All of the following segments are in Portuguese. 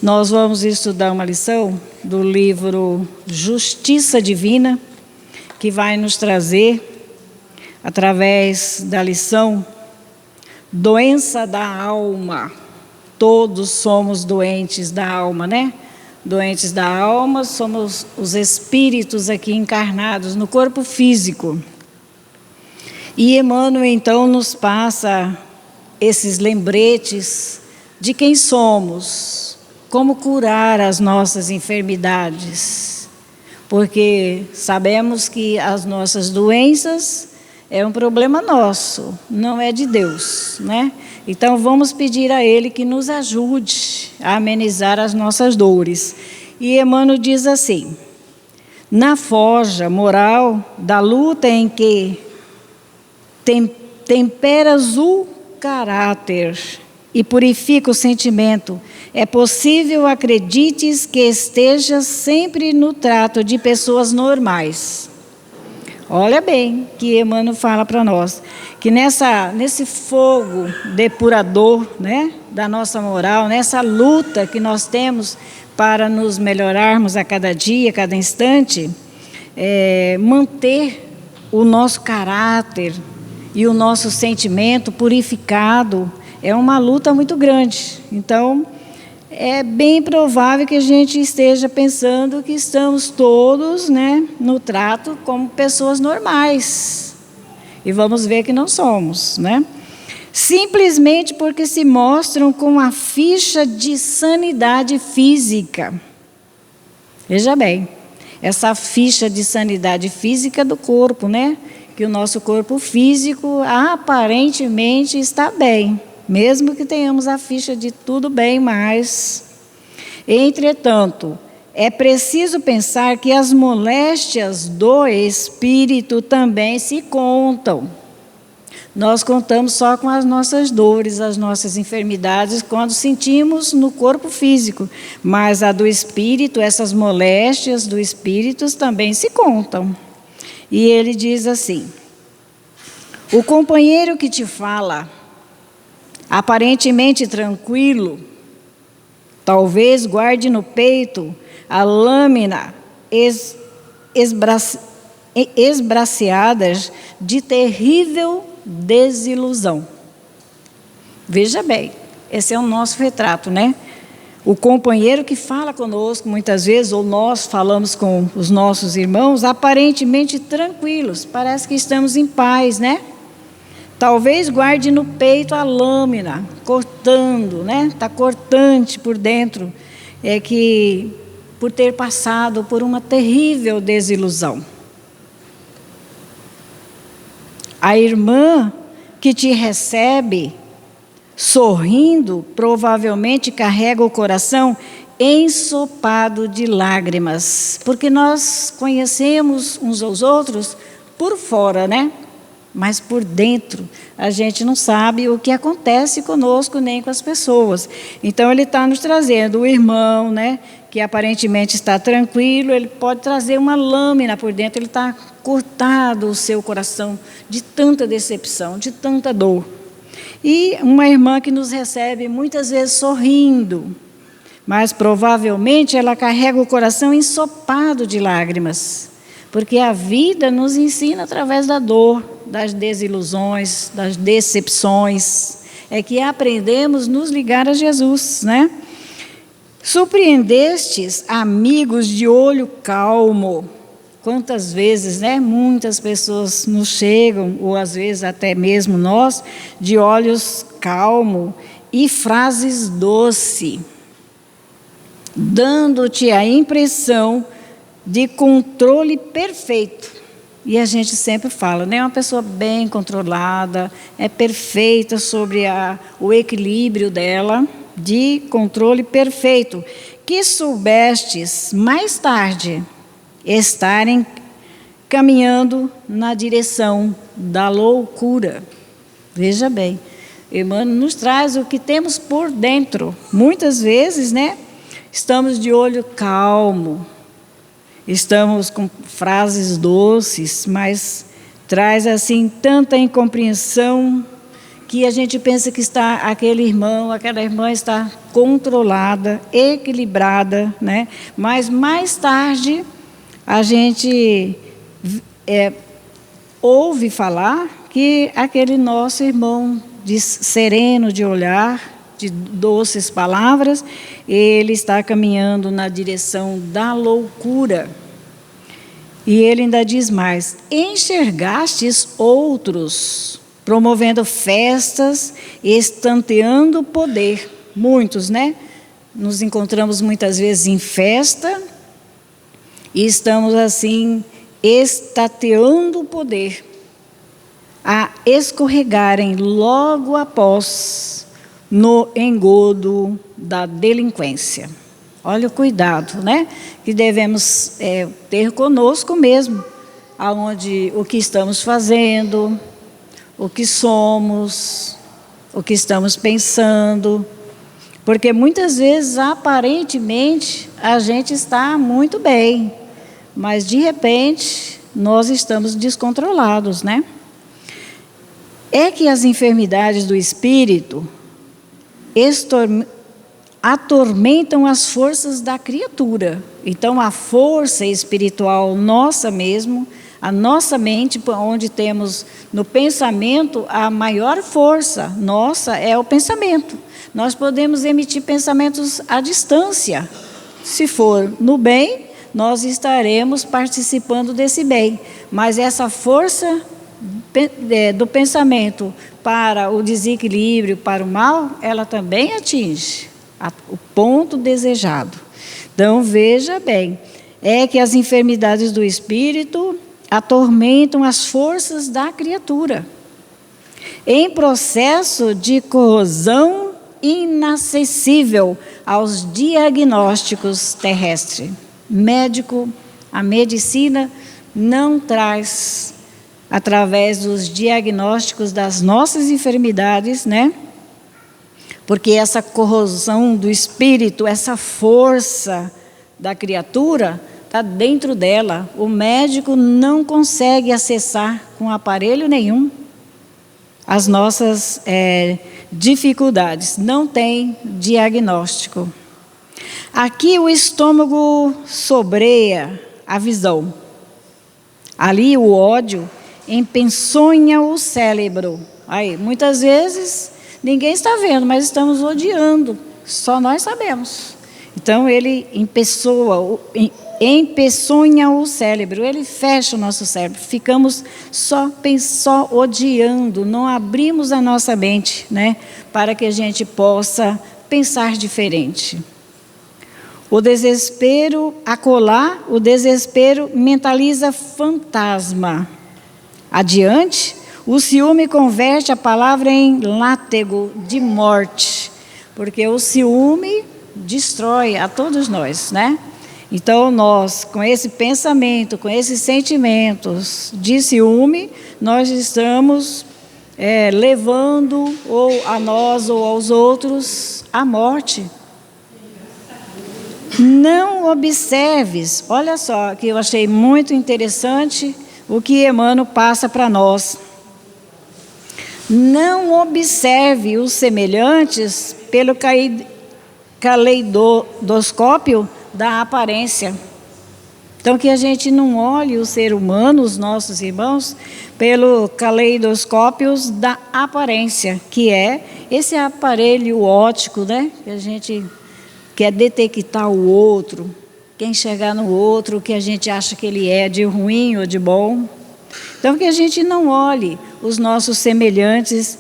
Nós vamos estudar uma lição do livro Justiça Divina, que vai nos trazer, através da lição, doença da alma. Todos somos doentes da alma, né? Doentes da alma, somos os espíritos aqui encarnados no corpo físico. E Emmanuel, então, nos passa esses lembretes de quem somos, como curar as nossas enfermidades. Porque sabemos que as nossas doenças é um problema nosso, não é de Deus, né? Então vamos pedir a Ele que nos ajude a amenizar as nossas dores. E Emmanuel diz assim: na forja moral da luta em que temperas o caráter e purifica o sentimento, é possível, acredites, que estejas sempre no trato de pessoas normais. Olha bem que Emmanuel fala para nós, que nesse fogo depurador, né, da nossa moral, nessa luta que nós temos para nos melhorarmos a cada dia, a cada instante, manter o nosso caráter e o nosso sentimento purificado é uma luta muito grande. Então, é bem provável que a gente esteja pensando que estamos todos, né, no trato como pessoas normais. E vamos ver que não somos, né? Simplesmente porque se mostram com a ficha de sanidade física. Veja bem, essa ficha de sanidade física do corpo, né? Que o nosso corpo físico aparentemente está bem, mesmo que tenhamos a ficha de tudo bem, mas, entretanto, é preciso pensar que as moléstias do espírito também se contam. Nós contamos só com as nossas dores, as nossas enfermidades, quando sentimos no corpo físico, mas a do espírito, essas moléstias do espírito também se contam. E ele diz assim: o companheiro que te fala, aparentemente tranquilo, talvez guarde no peito a lâmina esbraseada de terrível desilusão. Veja bem, esse é o nosso retrato, né? O companheiro que fala conosco muitas vezes, ou nós falamos com os nossos irmãos, aparentemente tranquilos, parece que estamos em paz, né? Talvez guarde no peito a lâmina, cortando, né? Está cortante por dentro, é que por ter passado por uma terrível desilusão. A irmã que te recebe, sorrindo, provavelmente carrega o coração ensopado de lágrimas, porque nós conhecemos uns aos outros por fora, né? Mas por dentro a gente não sabe o que acontece conosco nem com as pessoas. Então ele está nos trazendo o irmão, né, que aparentemente está tranquilo, ele pode trazer uma lâmina por dentro, ele está cortado o seu coração de tanta decepção, de tanta dor. E uma irmã que nos recebe muitas vezes sorrindo, mas provavelmente ela carrega o coração ensopado de lágrimas, porque a vida nos ensina através da dor, das desilusões, das decepções, é que aprendemos nos ligar a Jesus, né? Surpreendestes, amigos de olho calmo. Quantas vezes, né? Muitas pessoas nos chegam, ou às vezes até mesmo nós, de olhos calmos e frases doces, dando-te a impressão de controle perfeito. E a gente sempre fala, né? Uma pessoa bem controlada, é perfeita sobre o equilíbrio dela, de controle perfeito, que soubestes mais tarde estarem caminhando na direção da loucura. Veja bem, Emmanuel nos traz o que temos por dentro. Muitas vezes, né? Estamos de olho calmo, estamos com frases doces, mas traz assim tanta incompreensão que a gente pensa que está aquele irmão, aquela irmã está controlada, equilibrada, né? Mas mais tarde a gente ouve falar que aquele nosso irmão sereno de olhar, de doces palavras, ele está caminhando na direção da loucura. E ele ainda diz mais: enxergastes outros promovendo festas, estanteando o poder. Muitos, né? Nos encontramos muitas vezes em festa e estamos assim estateando o poder, a escorregarem logo após no engodo da delinquência. Olha o cuidado, né? Que devemos ter conosco mesmo, aonde o que estamos fazendo, o que somos, o que estamos pensando, porque muitas vezes, aparentemente, a gente está muito bem, mas de repente nós estamos descontrolados, né? É que as enfermidades do espírito atormentam as forças da criatura. Então, a força espiritual nossa mesmo, a nossa mente, onde temos no pensamento a maior força nossa é o pensamento. Nós podemos emitir pensamentos à distância. Se for no bem, nós estaremos participando desse bem. Mas essa força do pensamento para o desequilíbrio, para o mal, ela também atinge o ponto desejado. Então, veja bem, é que as enfermidades do espírito atormentam as forças da criatura, em processo de corrosão inacessível aos diagnósticos terrestres. A medicina não traz, através dos diagnósticos das nossas enfermidades, né? Porque essa corrosão do espírito, essa força da criatura, está dentro dela. O médico não consegue acessar com aparelho nenhum as nossas dificuldades. Não tem diagnóstico. Aqui o estômago sobreia a visão. Ali o ódio empeçonha o cérebro. Aí, muitas vezes, ninguém está vendo, mas estamos odiando. Só nós sabemos. Então, ele empeçonha o cérebro, ele fecha o nosso cérebro. Ficamos só odiando, não abrimos a nossa mente, né, para que a gente possa pensar diferente. O desespero o desespero mentaliza fantasma. Adiante, o ciúme converte a palavra em látego de morte, porque o ciúme destrói a todos nós, né? Então, nós, com esse pensamento, com esses sentimentos de ciúme, nós estamos levando ou a nós ou aos outros a morte. Não observes, olha só, que eu achei muito interessante o que Emmanuel passa para nós. Não observe os semelhantes pelo caleidoscópio da aparência. Então, que a gente não olhe o ser humano, os nossos irmãos, pelo caleidoscópio da aparência, que é esse aparelho óptico, né? Que a gente quer detectar o outro, quer enxergar no outro o que a gente acha que ele é, de ruim ou de bom. Então, que a gente não olhe os nossos semelhantes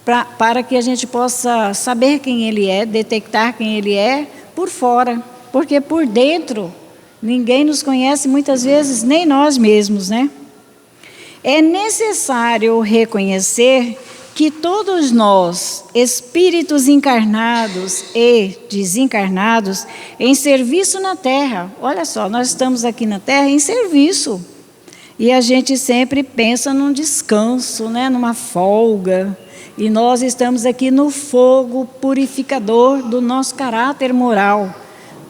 para que a gente possa saber quem ele é, detectar quem ele é por fora. Porque por dentro, ninguém nos conhece muitas vezes, nem nós mesmos, né? É necessário reconhecer que todos nós, espíritos encarnados e desencarnados, em serviço na Terra. Olha só, nós estamos aqui na Terra em serviço. E a gente sempre pensa num descanso, né, numa folga. E nós estamos aqui no fogo purificador do nosso caráter moral,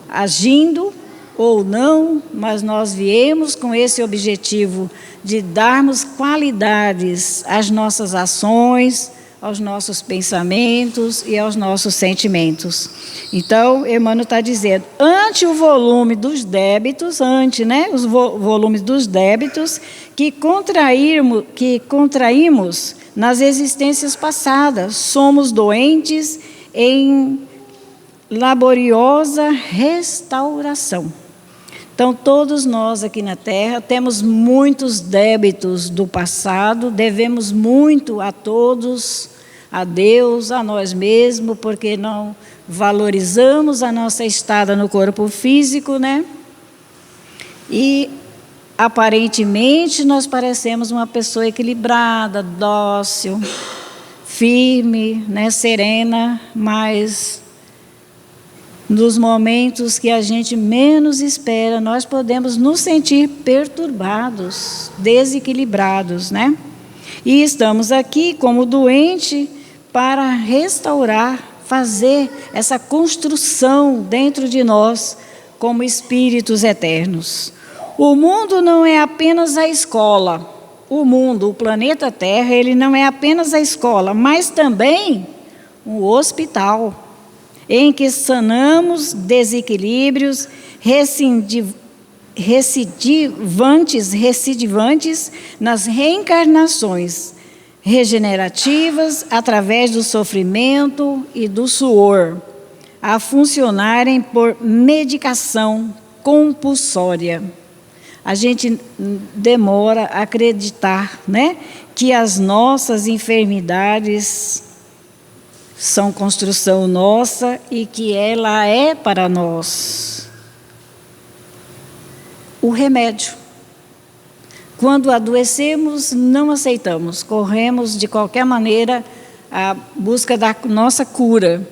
agindo ou não, mas nós viemos com esse objetivo de darmos qualidades às nossas ações, aos nossos pensamentos e aos nossos sentimentos. Então, Emmanuel está dizendo, ante o volume dos débitos, os volumes dos débitos que contraímos nas existências passadas, somos doentes em laboriosa restauração. Então, todos nós aqui na Terra temos muitos débitos do passado, devemos muito a todos, a Deus, a nós mesmos, porque não valorizamos a nossa estada no corpo físico, né? E, aparentemente, nós parecemos uma pessoa equilibrada, dócil, firme, né? Serena, mas nos momentos que a gente menos espera, nós podemos nos sentir perturbados, desequilibrados, né? E estamos aqui como doente para restaurar, fazer essa construção dentro de nós como espíritos eternos. O mundo não é apenas a escola. O mundo, o planeta Terra, ele não é apenas a escola, mas também um hospital, em que sanamos desequilíbrios recidivantes nas reencarnações regenerativas através do sofrimento e do suor, a funcionarem por medicação compulsória. A gente demora a acreditar, né, que as nossas enfermidades são construção nossa e que ela é para nós o remédio. Quando adoecemos, não aceitamos, corremos de qualquer maneira à busca da nossa cura.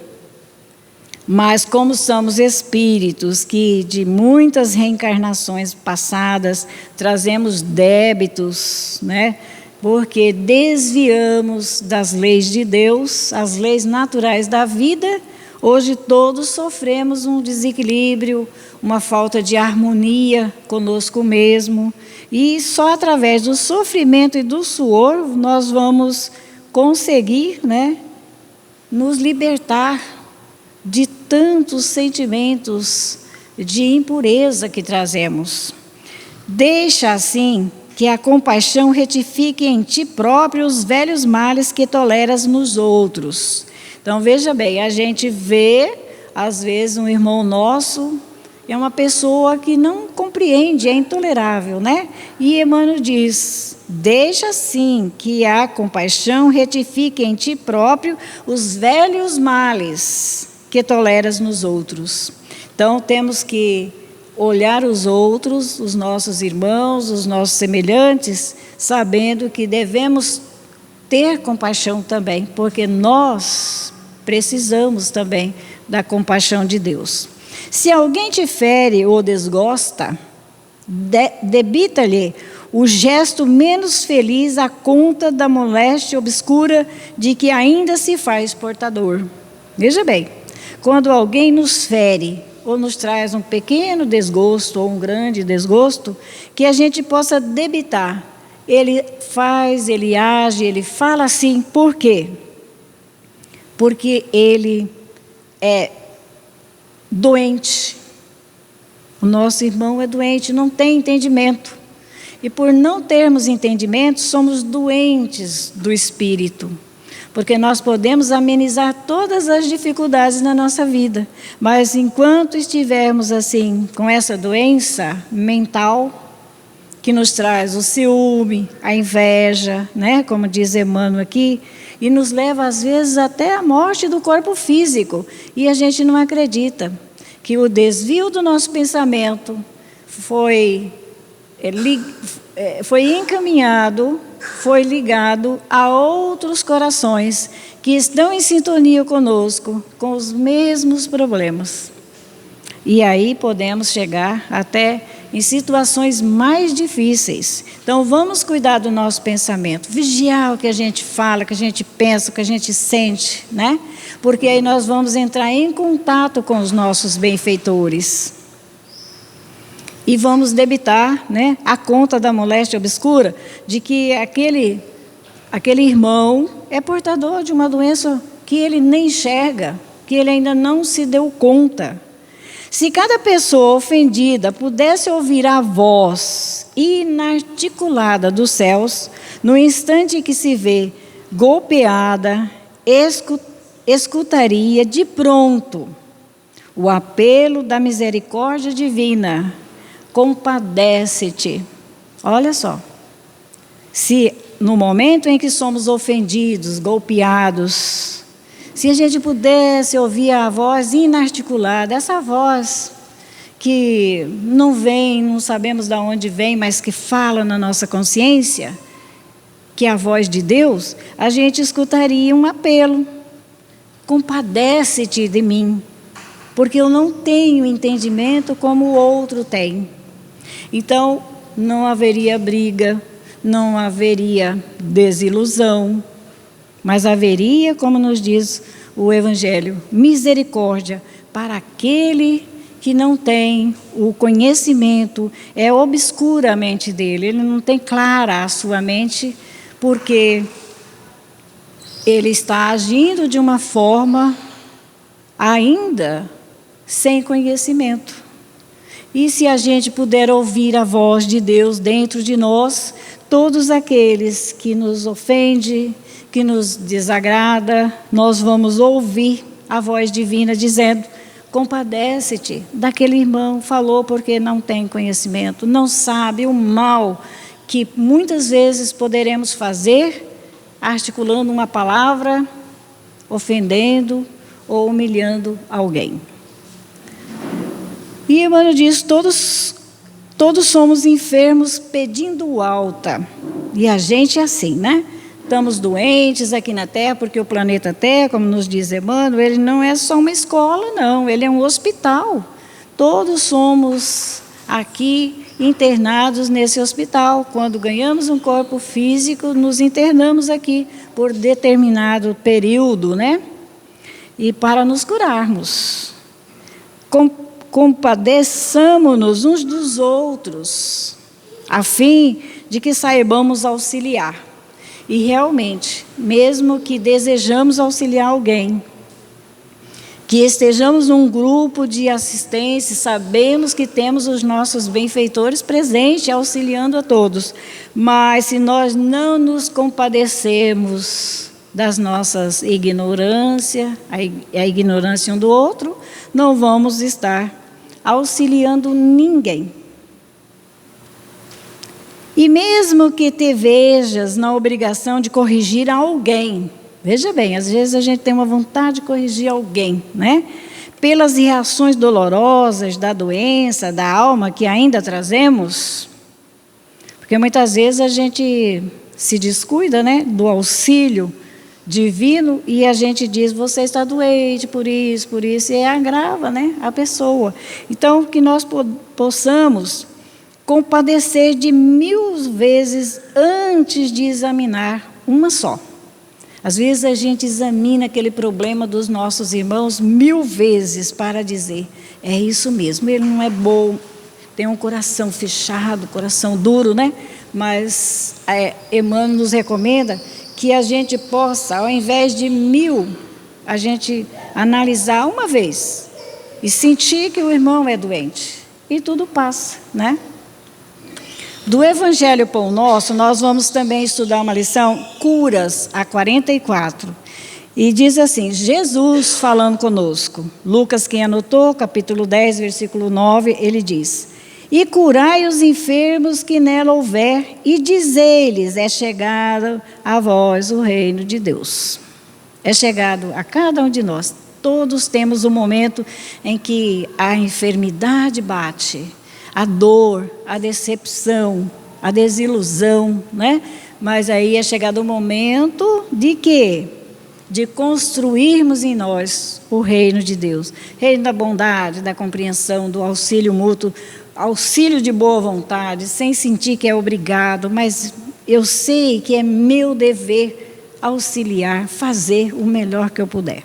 Mas como somos espíritos que de muitas reencarnações passadas trazemos débitos, né? Porque desviamos das leis de Deus, as leis naturais da vida, hoje todos sofremos um desequilíbrio, uma falta de harmonia conosco mesmo, e só através do sofrimento e do suor nós vamos conseguir, né, nos libertar de tantos sentimentos de impureza que trazemos. Deixa assim que a compaixão retifique em ti próprio os velhos males que toleras nos outros. Então, veja bem, a gente vê, às vezes, um irmão nosso, é uma pessoa que não compreende, é intolerável, né? E Emmanuel diz, deixa assim que a compaixão retifique em ti próprio os velhos males que toleras nos outros. Então, temos que olhar os outros, os nossos irmãos, os nossos semelhantes, sabendo que devemos ter compaixão também, porque nós precisamos também da compaixão de Deus. Se alguém te fere ou desgosta, debita-lhe o gesto menos feliz à conta da moléstia obscura de que ainda se faz portador. Veja bem, quando alguém nos fere, ou nos traz um pequeno desgosto ou um grande desgosto, que a gente possa debitar. Ele faz, ele age, ele fala assim, por quê? Porque ele é doente. O nosso irmão é doente, não tem entendimento. E por não termos entendimento, somos doentes do espírito. Porque nós podemos amenizar todas as dificuldades na nossa vida, mas enquanto estivermos assim, com essa doença mental, que nos traz o ciúme, a inveja, né, como diz Emmanuel aqui, e nos leva às vezes até à morte do corpo físico, e a gente não acredita que o desvio do nosso pensamento foi encaminhado, foi ligado a outros corações que estão em sintonia conosco, com os mesmos problemas. E aí podemos chegar até em situações mais difíceis. Então vamos cuidar do nosso pensamento, vigiar o que a gente fala, o que a gente pensa, o que a gente sente, né? Porque aí nós vamos entrar em contato com os nossos benfeitores. e vamos debitar, né, a conta da moléstia obscura, de que aquele irmão é portador de uma doença que ele nem enxerga, que ele ainda não se deu conta. Se cada pessoa ofendida pudesse ouvir a voz inarticulada dos céus, no instante em que se vê golpeada, escutaria de pronto o apelo da misericórdia divina: compadece-te. Olha só, se no momento em que somos ofendidos, golpeados, se a gente pudesse ouvir a voz inarticulada, essa voz que não vem, não sabemos de onde vem, mas que fala na nossa consciência, que é a voz de Deus, a gente escutaria um apelo: compadece-te de mim, porque eu não tenho entendimento como o outro tem. Então, não haveria briga, não haveria desilusão, mas haveria, como nos diz o Evangelho, misericórdia para aquele que não tem o conhecimento, é obscura a mente dele, ele não tem clara a sua mente, porque ele está agindo de uma forma ainda sem conhecimento. E se a gente puder ouvir a voz de Deus dentro de nós, todos aqueles que nos ofendem, que nos desagrada, nós vamos ouvir a voz divina dizendo: compadece-te daquele irmão, falou porque não tem conhecimento, não sabe o mal que muitas vezes poderemos fazer, articulando uma palavra, ofendendo ou humilhando alguém. E Emmanuel diz: todos somos enfermos pedindo alta. E a gente é assim, né? Estamos doentes aqui na Terra, porque o planeta Terra, como nos diz Emmanuel, ele não é só uma escola, não, ele é um hospital. Todos somos aqui internados nesse hospital. Quando ganhamos um corpo físico, nos internamos aqui por determinado período, né? E para nos curarmos. Compadeçamo-nos uns dos outros, a fim de que saibamos auxiliar. E realmente, mesmo que desejamos auxiliar alguém, que estejamos num grupo de assistência, sabemos que temos os nossos benfeitores presentes, auxiliando a todos, mas se nós não nos compadecermos das nossas ignorâncias, a ignorância um do outro, não vamos estar auxiliando ninguém. E mesmo que te vejas na obrigação de corrigir alguém, veja bem, às vezes a gente tem uma vontade de corrigir alguém, né? Pelas reações dolorosas da doença, da alma que ainda trazemos, porque muitas vezes a gente se descuida, né, do auxílio divino, e a gente diz: você está doente por isso, e agrava, né, a pessoa. Então, que nós possamos compadecer de 1000 vezes antes de examinar uma só. Às vezes a gente examina aquele problema dos nossos irmãos 1000 vezes para dizer: é isso mesmo, ele não é bom, tem um coração fechado, coração duro, né? Mas Emmanuel nos recomenda que a gente possa, ao invés de 1000, a gente analisar uma vez e sentir que o irmão é doente, e tudo passa, né? Do Evangelho Pão Nosso, nós vamos também estudar uma lição, Curas, a 44. E diz assim, Jesus falando conosco. Lucas, quem anotou, capítulo 10, versículo 9, ele diz: e curai os enfermos que nela houver, e dizei-lhes: é chegado a vós o reino de Deus. É chegado a cada um de nós. Todos temos um momento em que a enfermidade bate, a dor, a decepção, a desilusão, né? Mas aí é chegado o momento de quê? De construirmos em nós o reino de Deus. Reino da bondade, da compreensão, do auxílio mútuo, auxílio de boa vontade, sem sentir que é obrigado, mas eu sei que é meu dever auxiliar, fazer o melhor que eu puder.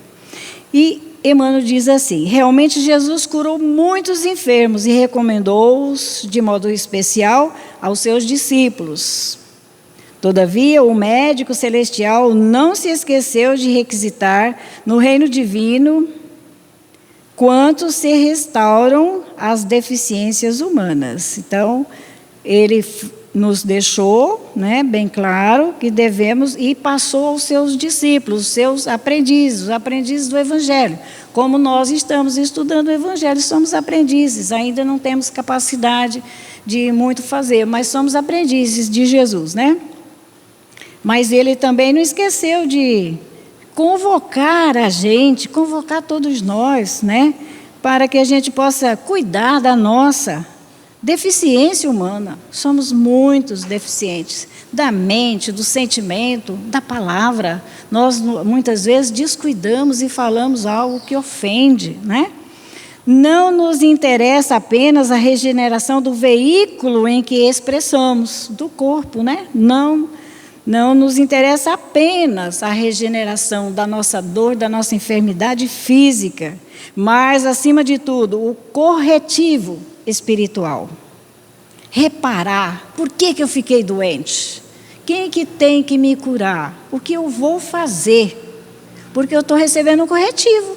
E Emmanuel diz assim: realmente Jesus curou muitos enfermos e recomendou-os de modo especial aos seus discípulos. Todavia, o médico celestial não se esqueceu de requisitar no reino divino quanto se restauram as deficiências humanas. Então, ele nos deixou, né, bem claro que devemos, e passou aos seus discípulos, os seus aprendizes, os aprendizes do Evangelho. Como nós estamos estudando o Evangelho, somos aprendizes, ainda não temos capacidade de muito fazer, mas somos aprendizes de Jesus, né? Mas ele também não esqueceu de convocar a gente, convocar todos nós, né, para que a gente possa cuidar da nossa deficiência humana. Somos muitos deficientes, da mente, do sentimento, da palavra. Nós muitas vezes descuidamos e falamos algo que ofende, né? Não nos interessa apenas a regeneração do veículo em que expressamos, do corpo, né? Não nos interessa apenas a regeneração da nossa dor, da nossa enfermidade física, mas, acima de tudo, o corretivo espiritual. Reparar, por que eu fiquei doente? Quem que tem que me curar? O que eu vou fazer? Porque eu estou recebendo um corretivo.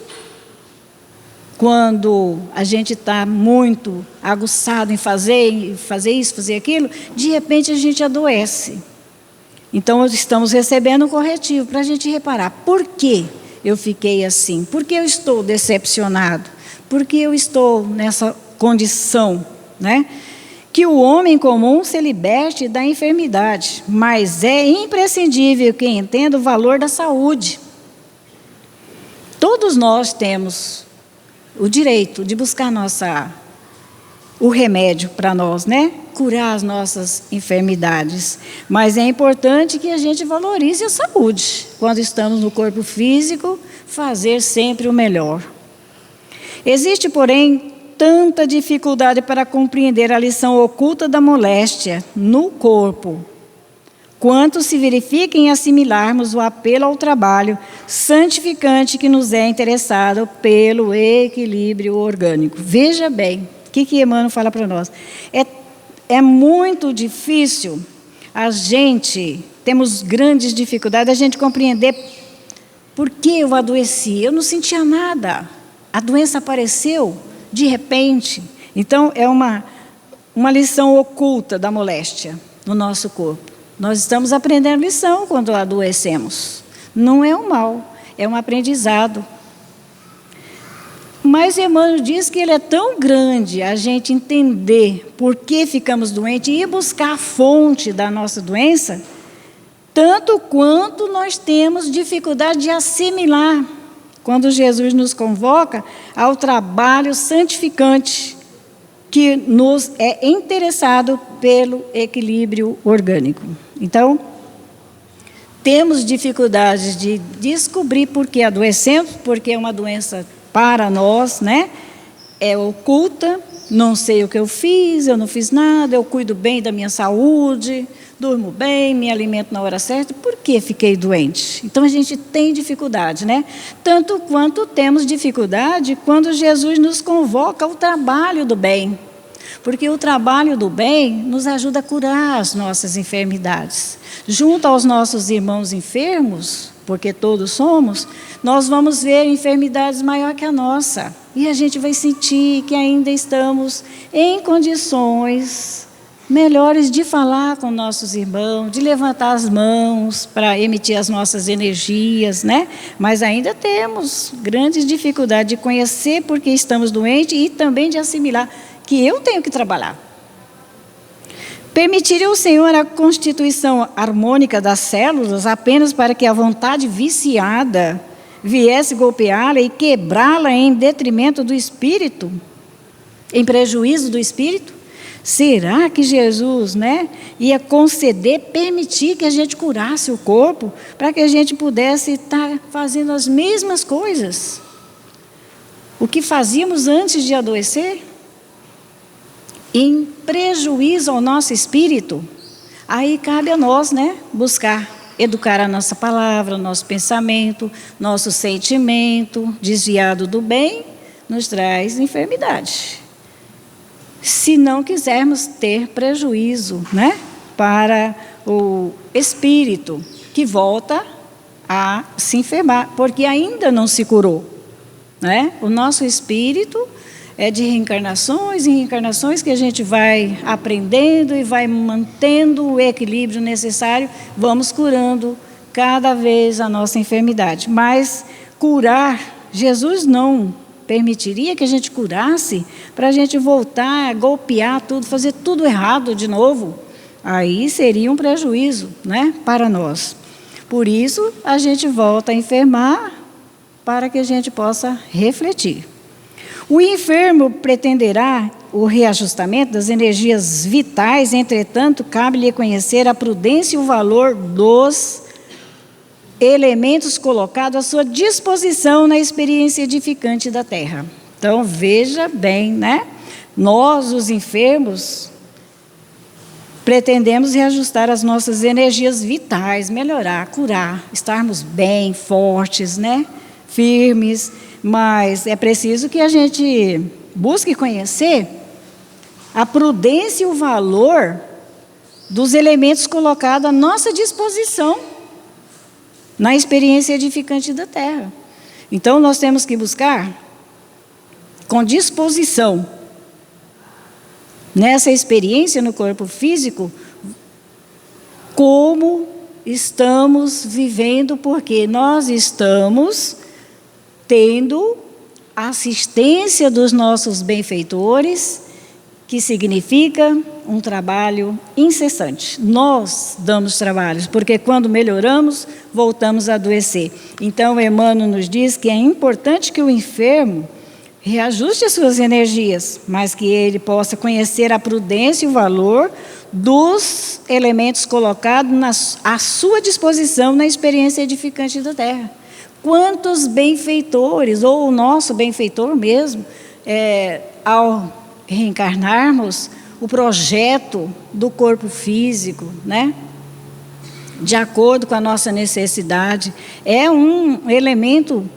Quando a gente está muito aguçado em fazer isso, fazer aquilo, de repente a gente adoece. Então, estamos recebendo um corretivo para a gente reparar. Por que eu fiquei assim? Por que eu estou decepcionado? Por que eu estou nessa condição, né? Que o homem comum se liberte da enfermidade, mas é imprescindível que entenda o valor da saúde. Todos nós temos o direito de buscar o remédio para nós, né? Curar as nossas enfermidades. Mas é importante que a gente valorize a saúde. Quando estamos no corpo físico, fazer sempre o melhor. Existe, porém, tanta dificuldade para compreender a lição oculta da moléstia no corpo, quanto se verifica em assimilarmos o apelo ao trabalho santificante que nos é interessado pelo equilíbrio orgânico. Veja bem, o que Emmanuel fala para nós? É muito difícil temos grandes dificuldades, a gente compreender por que eu adoeci. Eu não sentia nada, a doença apareceu de repente. Então, é uma lição oculta da moléstia no nosso corpo. Nós estamos aprendendo lição quando adoecemos. Não é um mal, é um aprendizado. Mas Emmanuel diz que ele é tão grande a gente entender por que ficamos doentes e buscar a fonte da nossa doença, tanto quanto nós temos dificuldade de assimilar quando Jesus nos convoca ao trabalho santificante que nos é interessado pelo equilíbrio orgânico. Então, temos dificuldades de descobrir por que adoecemos, porque é uma doença para nós, né? É oculta, não sei o que eu fiz, eu não fiz nada, eu cuido bem da minha saúde, durmo bem, me alimento na hora certa, por que fiquei doente? Então, a gente tem dificuldade, né? Tanto quanto temos dificuldade quando Jesus nos convoca ao trabalho do bem. Porque o trabalho do bem nos ajuda a curar as nossas enfermidades. Junto aos nossos irmãos enfermos, porque todos somos, nós vamos ver enfermidades maior que a nossa. E a gente vai sentir que ainda estamos em condições melhores de falar com nossos irmãos, de levantar as mãos para emitir as nossas energias, né? Mas ainda temos grandes dificuldades de conhecer por que estamos doentes e também de assimilar que eu tenho que trabalhar. Permitiria o Senhor a constituição harmônica das células apenas para que a vontade viciada viesse golpeá-la e quebrá-la em detrimento do espírito, em prejuízo do espírito? Será que Jesus, né, ia conceder, permitir que a gente curasse o corpo para que a gente pudesse estar fazendo as mesmas coisas? O que fazíamos antes de adoecer? Em prejuízo ao nosso espírito? Aí cabe a nós, né, buscar educar a nossa palavra, o nosso pensamento, nosso sentimento desviado do bem, nos traz enfermidade. Se não quisermos ter prejuízo, né, para o espírito, que volta a se enfermar, porque ainda não se curou, né? O nosso espírito é de reencarnações e reencarnações que a gente vai aprendendo e vai mantendo o equilíbrio necessário, vamos curando cada vez a nossa enfermidade. Mas curar, Jesus não permitiria que a gente curasse para a gente voltar a golpear tudo, fazer tudo errado de novo. Aí seria um prejuízo, né, para nós. Por isso, a gente volta a enfermar para que a gente possa refletir. O enfermo pretenderá o reajustamento das energias vitais, entretanto, cabe-lhe conhecer a prudência e o valor dos elementos colocados à sua disposição na experiência edificante da Terra. Então, veja bem, né? Nós, os enfermos, pretendemos reajustar as nossas energias vitais, melhorar, curar, estarmos bem, fortes, né? Firmes, mas é preciso que a gente busque conhecer a prudência e o valor dos elementos colocados à nossa disposição na experiência edificante da Terra. Então, nós temos que buscar com disposição nessa experiência no corpo físico como estamos vivendo, porque nós estamos tendo a assistência dos nossos benfeitores, que significa um trabalho incessante. Nós damos trabalhos, porque quando melhoramos, voltamos a adoecer. Então, Emmanuel nos diz que é importante que o enfermo reajuste as suas energias, mas que ele possa conhecer a prudência e o valor dos elementos colocados à sua disposição na experiência edificante da Terra. Quantos benfeitores, ou o nosso benfeitor mesmo, ao reencarnarmos, o projeto do corpo físico, né? De acordo com a nossa necessidade, é um elemento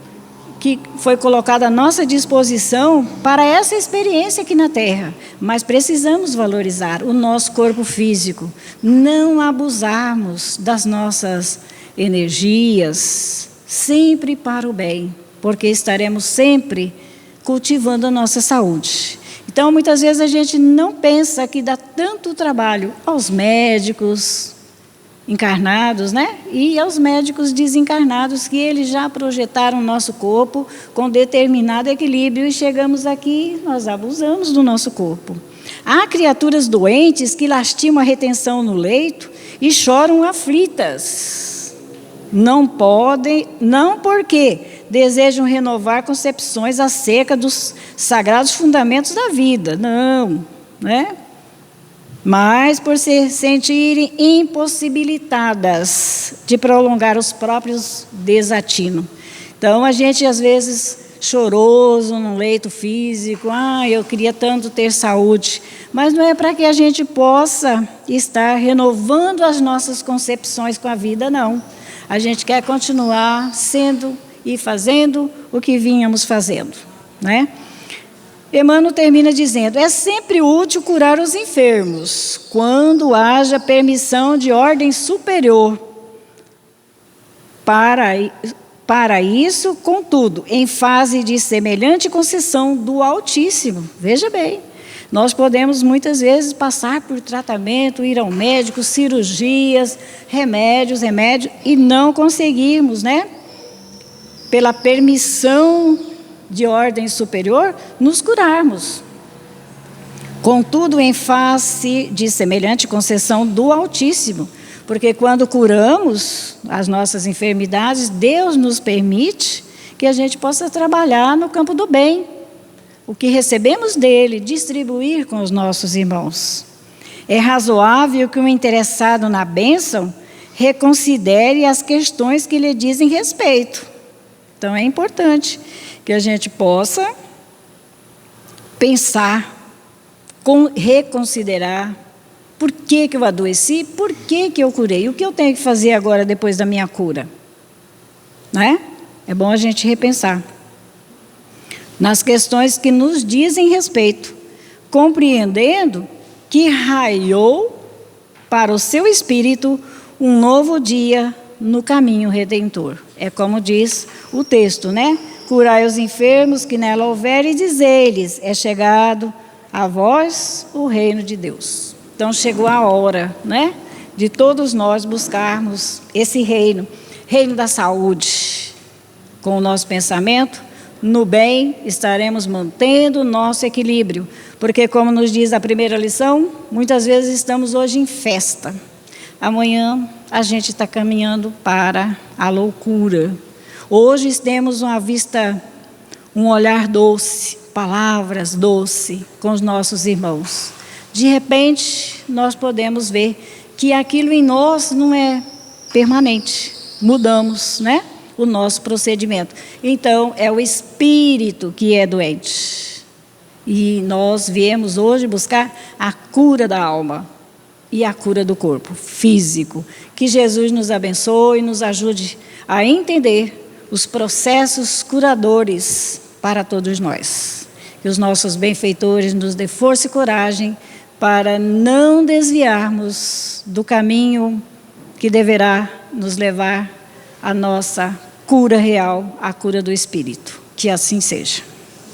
que foi colocado à nossa disposição para essa experiência aqui na Terra. Mas precisamos valorizar o nosso corpo físico, não abusarmos das nossas energias, sempre para o bem, porque estaremos sempre cultivando a nossa saúde. Então, muitas vezes a gente não pensa que dá tanto trabalho aos médicos encarnados, né? E aos médicos desencarnados, que eles já projetaram o nosso corpo com determinado equilíbrio e chegamos aqui, nós abusamos do nosso corpo. Há criaturas doentes que lastimam a retenção no leito e choram aflitas. Não podem, não porque desejam renovar concepções acerca dos sagrados fundamentos da vida, não, né? Mas por se sentirem impossibilitadas de prolongar os próprios desatinos. Então, a gente, às vezes, choroso no leito físico, eu queria tanto ter saúde, mas não é para que a gente possa estar renovando as nossas concepções com a vida, não. A gente quer continuar sendo e fazendo o que vínhamos fazendo, né? Emmanuel termina dizendo: é sempre útil curar os enfermos, quando haja permissão de ordem superior. Para isso, contudo, em fase de semelhante concessão do Altíssimo. Veja bem, nós podemos muitas vezes passar por tratamento, ir ao médico, cirurgias, remédios, e não conseguirmos, né? Pela permissão de ordem superior, nos curarmos. Contudo, em face de semelhante concessão do Altíssimo, porque quando curamos as nossas enfermidades, Deus nos permite que a gente possa trabalhar no campo do bem, o que recebemos dele, distribuir com os nossos irmãos. É razoável que o interessado na bênção reconsidere as questões que lhe dizem respeito. Então, é importante que a gente possa pensar, reconsiderar Por que eu adoeci? Por que eu curei? O que eu tenho que fazer agora depois da minha cura? Não é? É bom a gente repensar nas questões que nos dizem respeito, compreendendo que raiou para o seu espírito um novo dia no caminho redentor. É como diz o texto, né? Curai os enfermos que nela houver e dizei-lhes, é chegado a vós o reino de Deus. Então chegou a hora, né? De todos nós buscarmos esse reino da saúde. Com o nosso pensamento no bem, estaremos mantendo o nosso equilíbrio. Porque, como nos diz a primeira lição, muitas vezes estamos hoje em festa. Amanhã a gente está caminhando para a loucura. Hoje temos uma vista, um olhar doce, palavras doces com os nossos irmãos. De repente, nós podemos ver que aquilo em nós não é permanente. Mudamos, né? O nosso procedimento. Então, é o espírito que é doente. E nós viemos hoje buscar a cura da alma e a cura do corpo físico. Que Jesus nos abençoe e nos ajude a entender os processos curadores para todos nós. Que os nossos benfeitores nos dê força e coragem para não desviarmos do caminho que deverá nos levar à nossa cura real, a cura do espírito. Que assim seja.